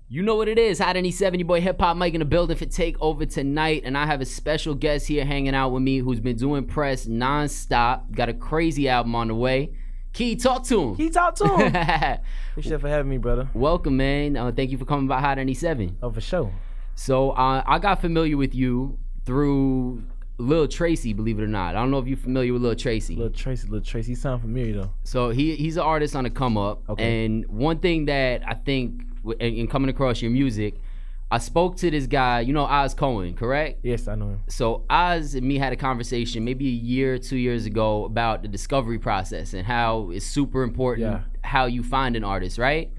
You know what it is, Hot 97, your boy HIPHOPMIKE in the building for Takeover tonight, and I have a special guest here hanging out with me who's been doing press non-stop, got a crazy album on the way. Keed, talk to him. Keed, talk to him. Appreciate for having me, brother. Welcome, man. Thank you for coming by Hot 97. Oh, for sure. So I got familiar with you through Lil Tracy, believe it or not. I don't know if you're familiar with Lil Tracy. Lil Tracy. He sound familiar though. So he's an artist on the come up. Okay. And one thing that I think in coming across your music, I spoke to this guy, you know Oz Cohen, correct? Yes, I know him. So Oz and me had a conversation maybe a year, 2 years ago about the discovery process and how it's super important how you find an artist, right?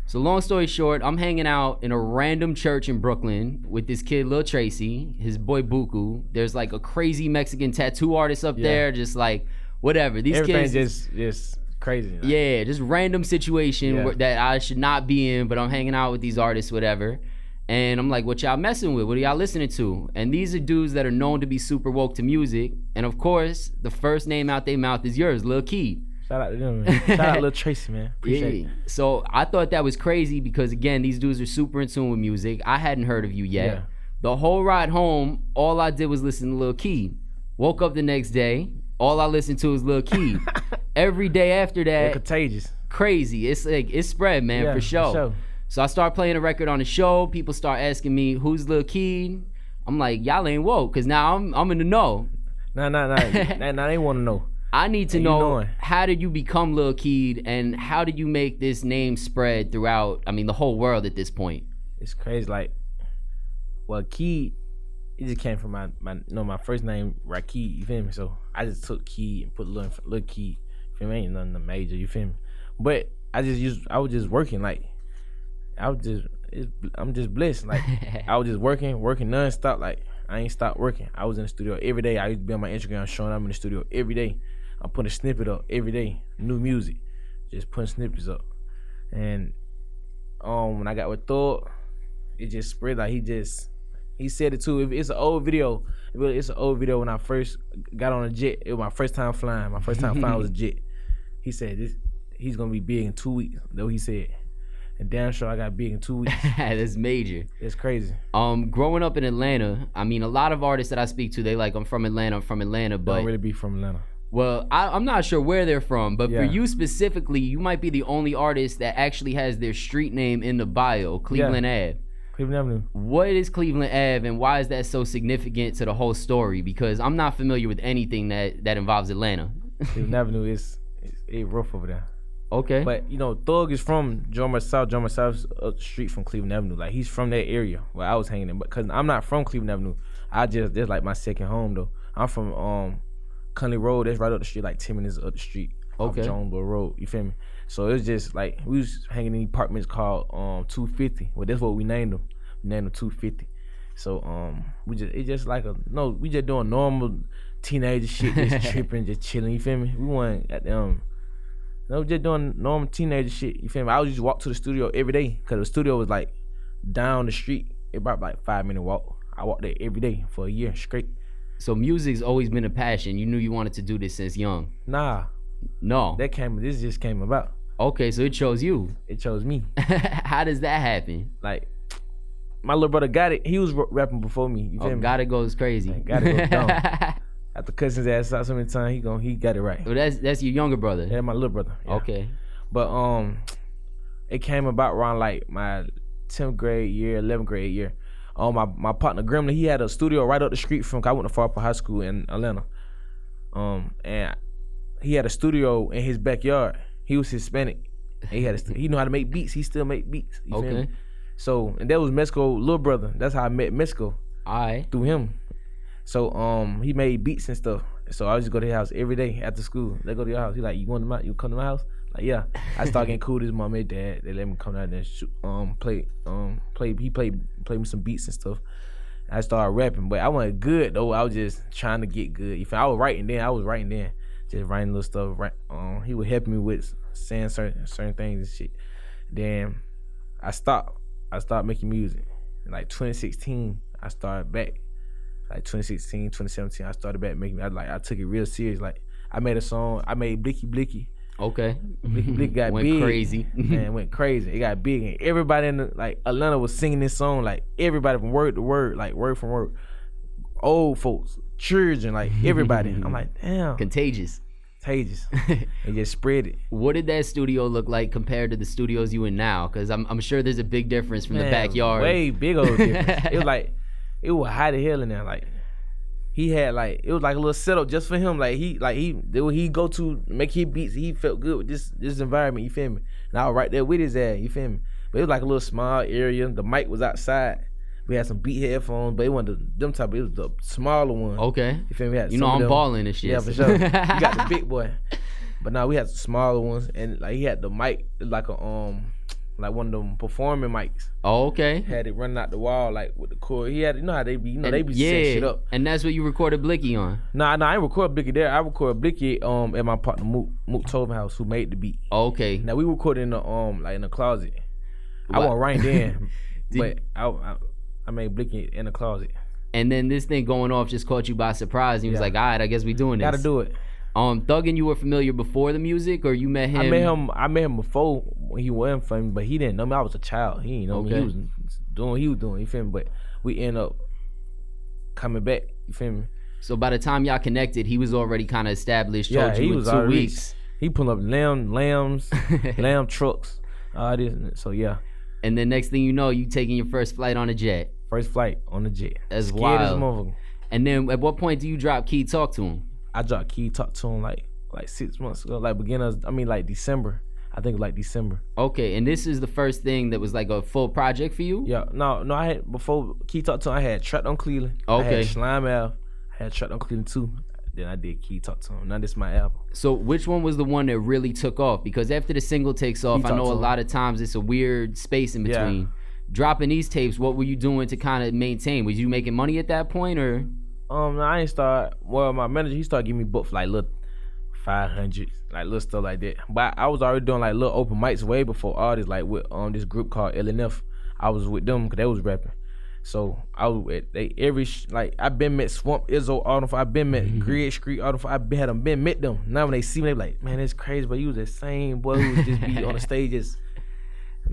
So long story short, I'm hanging out in a random church in Brooklyn with this kid, Lil Tracy, his boy Buku. There's like a crazy Mexican tattoo artist up there, just like whatever. These Everything's kids just crazy. Like. Yeah, just random situation that I should not be in, but I'm hanging out with these artists, whatever. And I'm like, what y'all messing with? What are y'all listening to? And these are dudes that are known to be super woke to music. And of course, the first name out their mouth is yours, Lil Keed. Shout out to them, man. Shout out Lil Tracy, man. Appreciate it. So I thought that was crazy because, again, these dudes are super in tune with music. I hadn't heard of you yet. Yeah. The whole ride home, all I did was listen to Lil Keed. Woke up the next day, all I listened to was Lil Keed. Every day after that, they're contagious. Crazy. It's like it's spread, man, for sure. So I start playing a record on the show. People start asking me, "Who's Lil Keed?" I'm like, "Y'all ain't woke," because now I'm in the know. Nah. Now they want to know. I need to know, how did you become Lil Keed, and how did you make this name spread throughout? I mean, the whole world at this point. It's crazy. Like, well, Keed, it just came from my first name, Rakid. You feel me? So I just took Keed and put Lil Keed. You feel me? Ain't nothing major. You feel me? But I was just working. Like, I'm just blessed. Like, I was just working nonstop. Like, I ain't stopped working. I was in the studio every day. I used to be on my Instagram showing I'm in the studio every day. I'm putting a snippet up every day, new music, just putting snippets up. And when I got with Thor, it just spread. Like, he said it too. It's an old video. It's an old video when I first got on a jet. It was my first time flying. My first time flying was a jet. He said he's gonna be big in 2 weeks. Though he said. And damn sure I got big in 2 weeks. That's major. It's crazy. Growing up in Atlanta, I mean, a lot of artists that I speak to, they like, I'm from Atlanta, but don't really be from Atlanta. Well, I'm not sure where they're from, but for you specifically, you might be the only artist that actually has their street name in the bio, Cleveland Ave. Cleveland Avenue. What is Cleveland Ave, and why is that so significant to the whole story? Because I'm not familiar with anything that involves Atlanta. Cleveland Avenue is rough over there. Okay. But, you know, Thug is from Drummer South. Drummer South's up the street from Cleveland Avenue. Like, he's from that area where I was hanging in. But because I'm not from Cleveland Avenue, that's like my second home, though. I'm from Conley Road. That's right up the street, like 10 minutes up the street. Okay. Off Jonesboro Road. You feel me? So it was just like, we was hanging in apartments called 250. Well, that's what we named them. We named them 250. So we just doing normal teenager shit, just tripping, just chilling. You feel me? We weren't at No, just doing normal teenager shit. You feel me? I would just walk to the studio every day because the studio was like down the street. It about like 5-minute walk. I walked there every day for a year straight. So music's always been a passion. You knew you wanted to do this since young. Nah. No. This just came about. Okay, so it chose you. It chose me. How does that happen? Like, my little brother got it. He was rapping before me. You feel me? Got it goes crazy. Got it goes dumb. After cussing his ass out so many times, he got it right. Well, that's your younger brother. Yeah, my little brother. Yeah. Okay. But it came about around like my 10th grade year, 11th grade year. My partner Gremlin, he had a studio right up the street from. I went to Far Park High School in Atlanta. And he had a studio in his backyard. He was Hispanic. And he knew how to make beats. He still make beats. You feel me? So, and that was Mesco's little brother. That's how I met Mesco. Alright. Through him. So he made beats and stuff. So I would just go to his house every day after school. They go to your house. He like, you come to my house? Like, yeah. I started getting cool with his mom and dad. They let me come out there and shoot, he played me some beats and stuff. I started rapping, but I wasn't good though. I was just trying to get good. I was writing then. Just writing little stuff. He would help me with saying certain things and shit. Then I stopped making music. In like 2016, I started back. Like 2016, 2017, I started back making. I took it real serious. Like I made a song. I made Blicky Blicky. Okay. Blicky got went big. Crazy. Man, went crazy. It got big, and everybody in Atlanta was singing this song. Like everybody from word to word, like word from word. Old folks, children, like everybody. I'm like, damn. Contagious. It just spread it. What did that studio look like compared to the studios you in now? Because I'm sure there's a big difference from the backyard. Way big old difference. It was hot as hell in there. Like he had it was like a little setup just for him. He go to make his beats. He felt good with this environment. You feel me? And I was right there with his ass. You feel me? But it was like a little small area. The mic was outside. We had some beat headphones, but it wasn't them type. It was the smaller one. Okay. You feel me? I'm balling and shit. Yeah, for sure. You got the big boy, but now we had some smaller ones, and he had the mic like one of them performing mics. Oh, okay. Had it running out the wall with the cord. He had how they be, they be setting shit up. And that's what you recorded Blicky on. Nah, I ain't record Blicky there. I recorded Blicky at my partner Mook Tobin house, who made the beat. Okay. Now we recorded in the closet. I wasn't right then, but I made Blicky in the closet. And then this thing going off just caught you by surprise. And he was like, all right, I guess we doing this. Gotta do it. Thug and you were familiar before the music, or you met him? I met him before when he wasn't famous, but he didn't know me. I was a child. He didn't know me. He was doing what he was doing. You feel me? But we end up coming back. You feel me? So by the time y'all connected, he was already kind of established. Yeah, he was 2 weeks. He pulling up lambs, lamb trucks, all this. So yeah. And then next thing you know, you taking your first flight on a jet. First flight on the jet. That's scared wild. As a motherfucker. And then at what point do you drop Key Talk to him? I dropped Key Talk to him like 6 months ago, December. I think December. Okay, and this is the first thing that was like a full project for you? Yeah, no, I had, before Key Talk to him, I had Trapped on Cleveland. Okay. I had Slime Ave. I had Trapped on Cleveland too. Then I did Key Talk to him. Now this is my album. So which one was the one that really took off? Because after the single takes off, I know a lot of times it's a weird space in between. Yeah. Dropping these tapes, what were you doing to kind of maintain? Was you making money at that point, or? No, I ain't start. Well, my manager, he started giving me books for little 500, little stuff like that. But I was already doing little open mics way before all this, with this group called LNF. I was with them because they was rapping. So I was at I've been met Swamp Izzo all them. I've been met Grid Street all them. I've been met them. Now when they see me, they be like, man, that's crazy, but you was the same boy who was just be on the stages.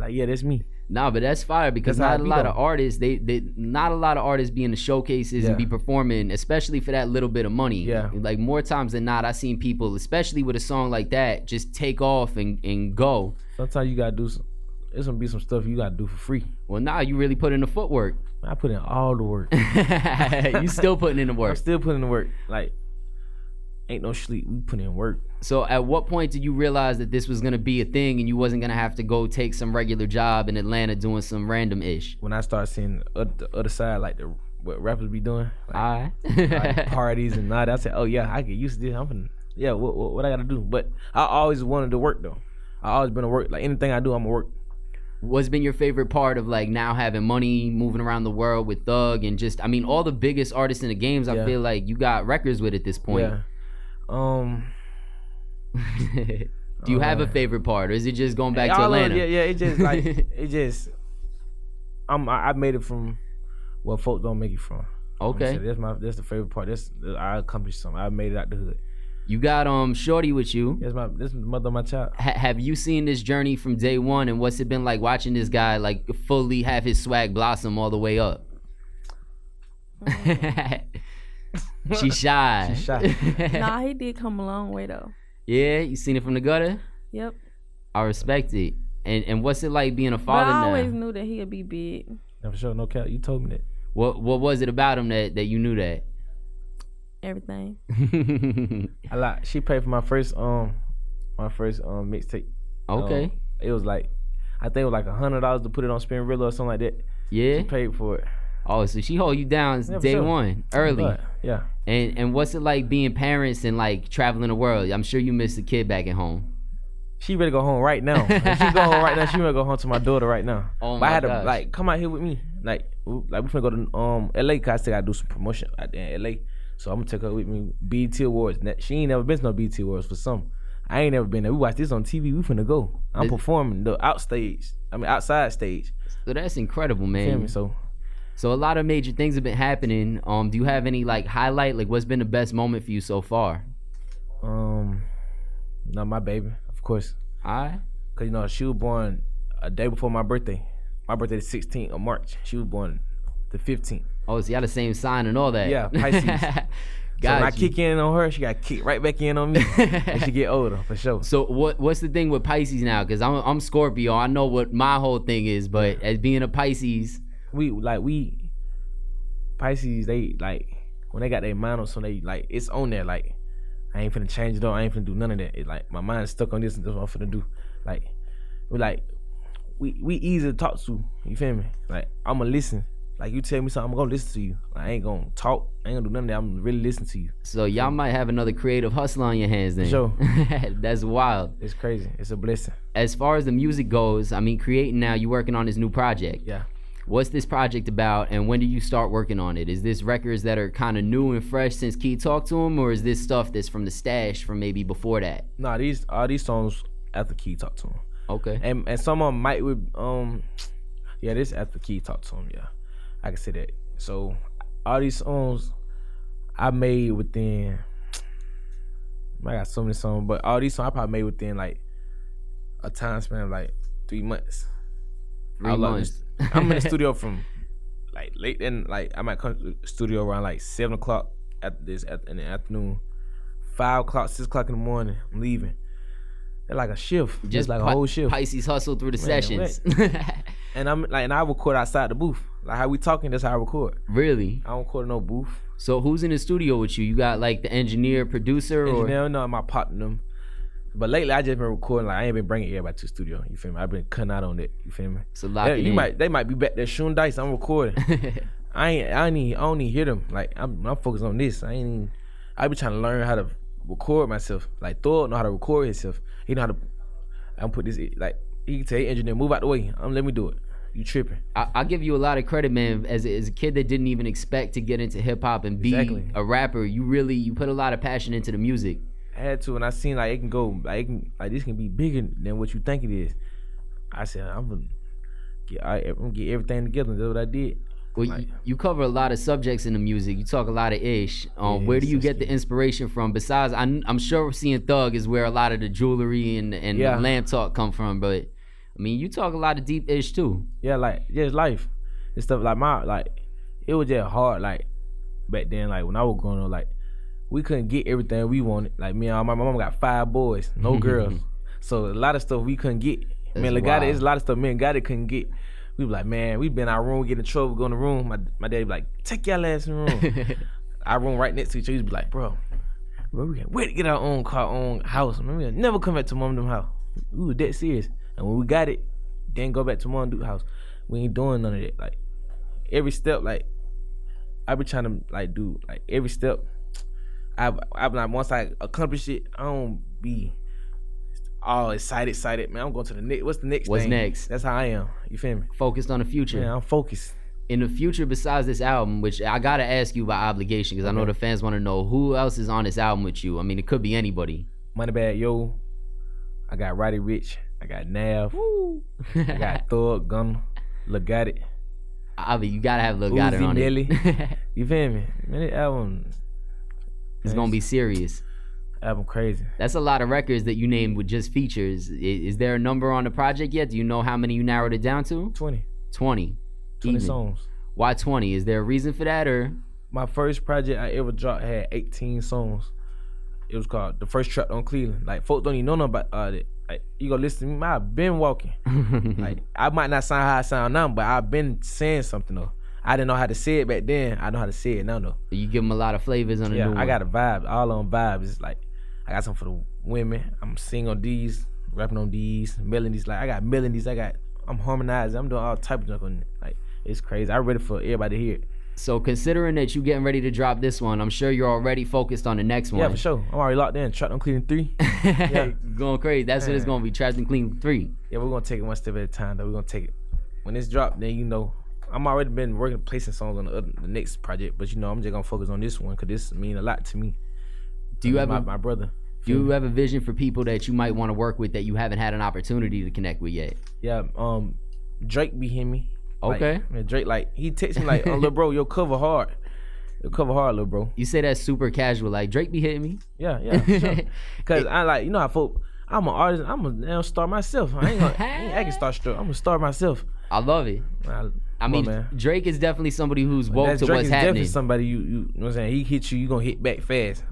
Yeah, that's me. Nah, but that's fire because not a lot of artists be in the showcases and be performing, especially for that little bit of money. Yeah. More times than not, I seen people, especially with a song like that, just take off and go. Sometimes you gotta do there's gonna be some stuff you gotta do for free. Well, nah, you really put in the footwork. I put in all the work. You still putting in the work. I'm still putting in the work. Ain't no sleep. We put in work. So at what point did you realize that this was gonna be a thing and you wasn't gonna have to go take some regular job in Atlanta doing some random ish? When I started seeing the other side, what rappers be doing, parties and all that, I said, oh yeah, I get used to this. What I gotta do? But I always wanted to work though. I always been to work. Anything I do, I'm gonna work. What's been your favorite part of now having money, moving around the world with Thug, and just all the biggest artists in the games? I feel like you got records with at this point. Yeah. Do you have a favorite part, or is it just going back to Atlanta? It just I made it from where folks don't make it from. Okay. That's the favorite part. I accomplished something. I made it out the hood. You got Shorty with you. This is the mother of my child. Have you seen this journey from day one, and what's it been like watching this guy fully have his swag blossom all the way up? She's shy. Nah, he did come a long way though. Yeah, you seen it from the gutter? Yep. I respect it. And what's it like being a father now? I always knew that he'd be big. Yeah, for sure, no cap. You told me that. What was it about him that you knew that? Everything. She paid for my first mixtape. Okay. It was I think it was $100 to put it on Spinrilla or something like that. Yeah. She paid for it. Oh, so she hold you down day one, early. But, yeah. And what's it like being parents and traveling the world? I'm sure you miss the kid back at home. She ready to go home right now. If she go home right now, she ready to go home to my daughter right now. Oh but my I had gosh. to come out here with me. We finna go to LA because I still gotta do some promotion out there in LA. So I'm gonna take her with me. BET Awards. She ain't never been to no BET Awards for some. I ain't never been there. We watch this on TV. We finna go. I'm performing the outside stage. So that's incredible, man. Feel me? So a lot of major things have been happening. Do you have any highlight? What's been the best moment for you so far? No, my baby, of course. Alright. Cause you know she was born a day before my birthday. My birthday is 16th of March. She was born the 15th. Oh, so y'all the same sign and all that. Yeah, Pisces. So when I kick in on her, she got kicked right back in on me as she get older, for sure. So what's the thing with Pisces now? Because I'm Scorpio. I know what my whole thing is, but as being a Pisces, Pisces, they like when they got their mind on something, they like it's on there. Like I ain't finna change it up. I ain't finna do none of that. It like my mind's stuck on this and this is what I'm finna do. Like we easy to talk to. You feel me? Like I'ma listen. Like you tell me something, I'm gonna listen to you. I ain't gonna talk. I ain't gonna do none of that. I'm really listening to you. So y'all might have another creative hustle on your hands then. Sure. That's wild. It's crazy. It's a blessing. As far as the music goes, I mean, creating now, you working on this new project. Yeah. What's this project about, and when do you start working on it? Is this records that are kind of new and fresh since Keed talked to him, or is this stuff that's from the stash from maybe before that? Nah, all these songs after Keed talked to him. Okay. And some of them might with yeah, this after Keed talked to him. Yeah, I can say that. So all these songs I made within. I got so many songs, but all these songs I probably made within like a time span of like 3 months. 3 months. I'm in the studio from like late then, like I might come to the studio around like 7 o'clock in the afternoon, 5 o'clock, 6 o'clock in the morning. I'm leaving. It's like a shift, just like a whole shift. Pisces hustle through the sessions. And I'm like, and I record outside the booth. Like how we talking, that's how I record. Really? I don't record in no booth. So who's in the studio with you? You got like the engineer, producer, or no, my partner them. But lately I just been recording. Like I ain't been bringing everybody to the studio. You feel me? I've been cutting out on that. You feel me? So locking in. They might be back there shooting dice. I'm recording. I don't even hear them. Like I'm focused on this. I be trying to learn how to record myself. Like Thor know how to record himself. He know how to. I'm put this like he can tell the engineer move out the way. Let me do it. You tripping? I'll give you a lot of credit, man. As a kid that didn't even expect to get into hip hop and be a rapper, you put a lot of passion into the music. I had to, and I seen like it can go, like this can be bigger than what you think it is. I said I'm gonna get everything together. And that's what I did. Well, like, you cover a lot of subjects in the music. You talk a lot of ish. Where do you get the inspiration from? Besides, I'm sure seeing Thug is where a lot of the jewelry and the lamp talk come from. But I mean, you talk a lot of deep ish too. Yeah, like just life and stuff. Like it was just hard. Like back then, like when I was growing up, like we couldn't get everything we wanted. Like me and my mom got 5 boys, no girls. So a lot of stuff we couldn't get. Man, Legata is a lot of stuff me and Gotti couldn't get. We be like, man, we been in our room, get in trouble, go in the room. My daddy be like, take y'all ass in the room. Our room right next to each other. He'd be like, bro, we can't wait to get our own car, own house. Man, we'll never come back to mom and them house. We were that serious. And when we got it, then go back to mom and do house. We ain't doing none of that. Like every step, like I be trying to like do like every step. I be like once I accomplish it, I don't be all excited. Man, I'm going to the next. What's the next thing? What's next? That's how I am. You feel me? Focused on the future. Yeah, I'm focused. In the future, besides this album, which I gotta ask you by obligation, because I know the fans want to know who else is on this album with you. I mean, it could be anybody. Moneybag Yo. I got Roddy Ricch. I got Nav. I got Thug, Gunna, Lil Gotti. I mean, you gotta have Lil Gotti on Nelly. it. You feel me? Man, this album it's gonna be serious. Album crazy. That's a lot of records that you named with just features. Is there a number on the project yet? Do you know how many you narrowed it down to? 20. 20 songs. Why 20? Is there a reason for that, or? My first project I ever dropped had 18 songs. It was called The First Trap on Cleveland. Like, folks don't even know nothing about it. Like, you gonna listen to me, I've been walking. Like, I might not sound how I sound now, but I've been saying something though. I didn't know how to say it back then. I know how to say it now though. You give them a lot of flavors on the new one. I got a vibe, all on vibes. It's like, I got something for the women. I'm singing on these, rapping on these, melodies. Like, I got melodies. I'm harmonizing. I'm doing all type of stuff on it. Like, it's crazy. I'm ready for everybody to hear it. So considering that you getting ready to drop this one, I'm sure you're already focused on the next one. Yeah, for sure. I'm already locked in. Trapped on Cleveland 3. Yeah. Going crazy. That's what it's going to be. Trapped in Cleveland 3. Yeah, we're going to take it one step at a time, though. We're going to take it. When it's dropped, then you know. I'm already been working, placing songs on the next project, but you know, I'm just going to focus on this one because this mean a lot to me. Do you have my brother? Do you have a vision for people that you might want to work with that you haven't had an opportunity to connect with yet? Yeah, Drake be hitting me. Okay. Like, man, Drake, like, he texts me like, oh, little bro, your cover hard. It'll cover hard, little bro. You say that super casual, like Drake be hitting me. Yeah, for sure. Cause I like, you know how folk. I'm an artist. I'm a damn star myself. I ain't acting starstruck. I'm a star myself. I love it. I mean, man. Drake is definitely somebody who's woke to Drake what's is happening. Definitely somebody you know what I'm saying. He hit you gonna hit back fast.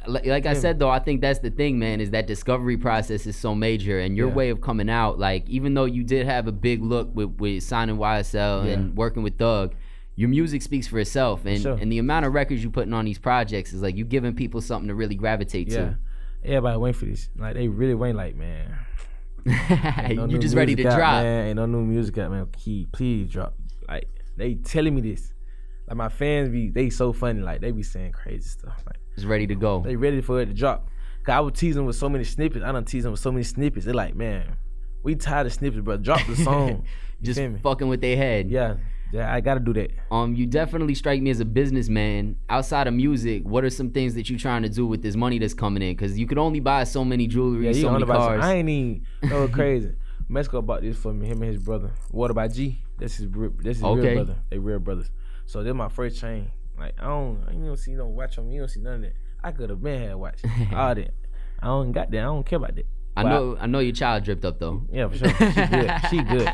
Like I said though, I think that's the thing, man, is that discovery process is so major, and your way of coming out, like even though you did have a big look with signing YSL and working with Thug, your music speaks for itself, and and the amount of records you putting on these projects is like you giving people something to really gravitate to. Everybody waiting for this, like they really waiting, like man. You just ready to drop? Man, ain't no new music out, man. Keed, please drop. Like they telling me this. Like my fans they so funny. Like they be saying crazy stuff. Like just ready to go. They ready for it to drop. Cause I would tease them with so many snippets. I done tease them with so many snippets. They're like, man, we tired of snippets, bro. Drop the song. Just fucking with their head. Yeah, I gotta do that. You definitely strike me as a businessman. Outside of music, what are some things that you trying to do with this money that's coming in? Cause you could only buy so many jewelry, so many cars. I ain't even no crazy. Mexico bought this for me, him and his brother. Water by G. That's his real brother. They real brothers. So they're my first chain. Like I don't see no watch on me. You don't see none of that. I could have been had a watch. All that. I don't got that. I don't care about that. I know your child dripped up though. Yeah, for sure. She good. She good.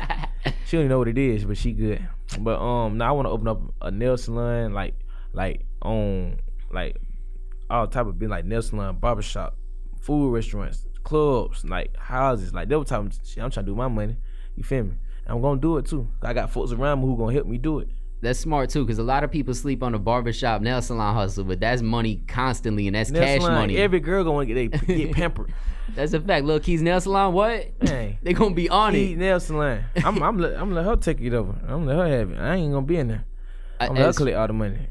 She don't even know what it is, but she good. But now I want to open up a nail salon, like all type of business, like nail salon, barbershop, food restaurants, clubs, like houses, like that was type of shit. I'm trying to do my money. You feel me? And I'm gonna do it too. I got folks around me who gonna help me do it. That's smart too, because a lot of people sleep on the barbershop nail salon hustle, but that's money constantly, and that's nail cash salon, money. Every girl gonna get pampered. That's a fact. Lil Keed's nail salon, what? Dang. They gonna be on Keed it. Nail salon. I'm let her take it over. I'm let her have it. I ain't gonna be in there. I'm let her collect all the money.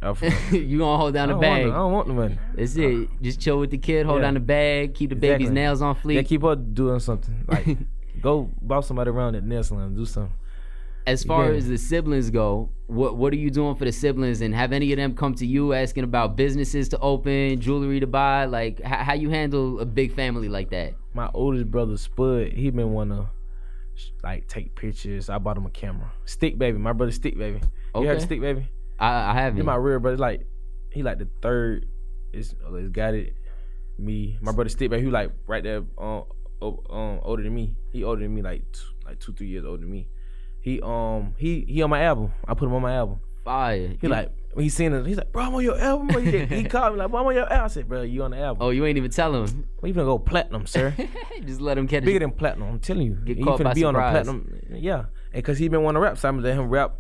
You gonna hold down the bag? I don't want the money. That's it. Just chill with the kid, hold down the bag, keep the baby's nails on fleek. Yeah, keep her doing something. Like go boss somebody around at nail salon and do something. As far as the siblings go, what are you doing for the siblings, and have any of them come to you asking about businesses to open, jewelry to buy? Like how you handle a big family like that? My oldest brother Spud, he been wanna like take pictures. I bought him a camera. Stick Baby, my brother Stick Baby. You heard of Stick Baby? I haven't. He my real brother. Like he like the third. It's got it. Me, my brother Stick Baby. He like right there. Older than me. He older than me like 2-3 years older than me. He on my album. I put him on my album. Fire. He like when he seen it, he's like, bro, I'm on your album. Bro. He called me like, bro, I'm on your album. I said, bro, you on the album? Oh, you ain't even tell him. We finna go platinum, sir. Just let him catch bigger than platinum. I'm telling you. Get caught by be surprise. On the platinum. Yeah, and cause he been wanting to rap, so I'm gonna let him rap.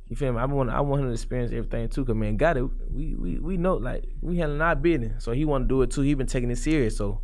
You feel me? I want him to experience everything too. Cause man, got it. We know like we handling our business, so he want to do it too. He been taking it serious, so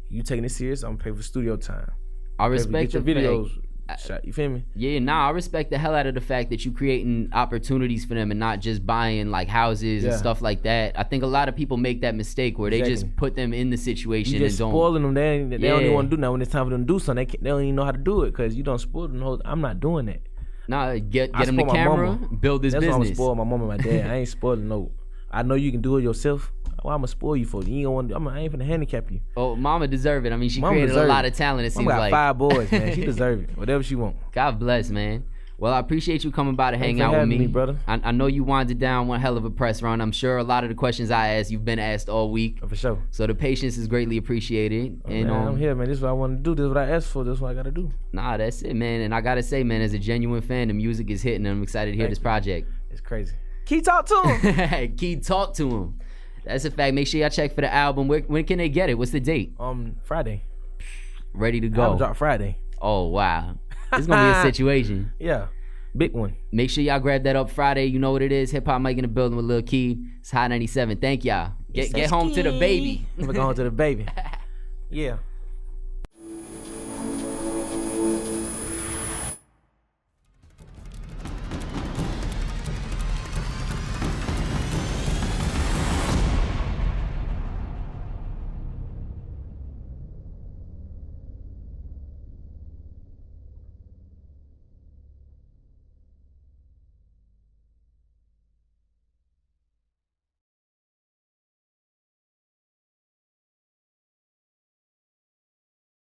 you taking it serious. I'm gonna pay for studio time. I respect your videos. Shot, you feel me? Yeah, I respect the hell out of the fact that you creating opportunities for them and not just buying like houses and stuff like that. I think a lot of people make that mistake where they just put them in the situation you just and don't spoiling them. They don't even want to do that. When it's time for them to do something, they don't even know how to do it because you don't spoil them. I'm not doing that. Nah, get them the camera, build this business. That's why I'm spoil my mom and my dad. I ain't spoiling no. I know you can do it yourself. Why I'm gonna spoil you for? You ain't gonna want. I ain't finna handicap you. Oh, mama deserve it. I mean, she created a lot of talent. It seems like. Mama got 5 boys, man. She deserve it. Whatever she want. God bless, man. Well, I appreciate you coming by to hang out with me, brother. I know you winded down one hell of a press run. I'm sure a lot of the questions I asked, you've been asked all week. For sure. So the patience is greatly appreciated. And man, I'm here, man. This is what I want to do. This is what I asked for. This is what I gotta do. Nah, that's it, man. And I gotta say, man, as a genuine fan, the music is hitting. I'm excited to hear this project. It's crazy. Keed talk to him. Keed talk to him. That's a fact. Make sure y'all check for the album. When can they get it? What's the date? Friday. Ready to go. Album drop Friday. Oh wow. It's gonna be a situation. Yeah. Big one. Make sure y'all grab that up Friday. You know what it is. HIPHOPMIKE in the building with Lil Keed. It's High 97. Thank y'all. Get home to the baby. We're going to the baby. Yeah.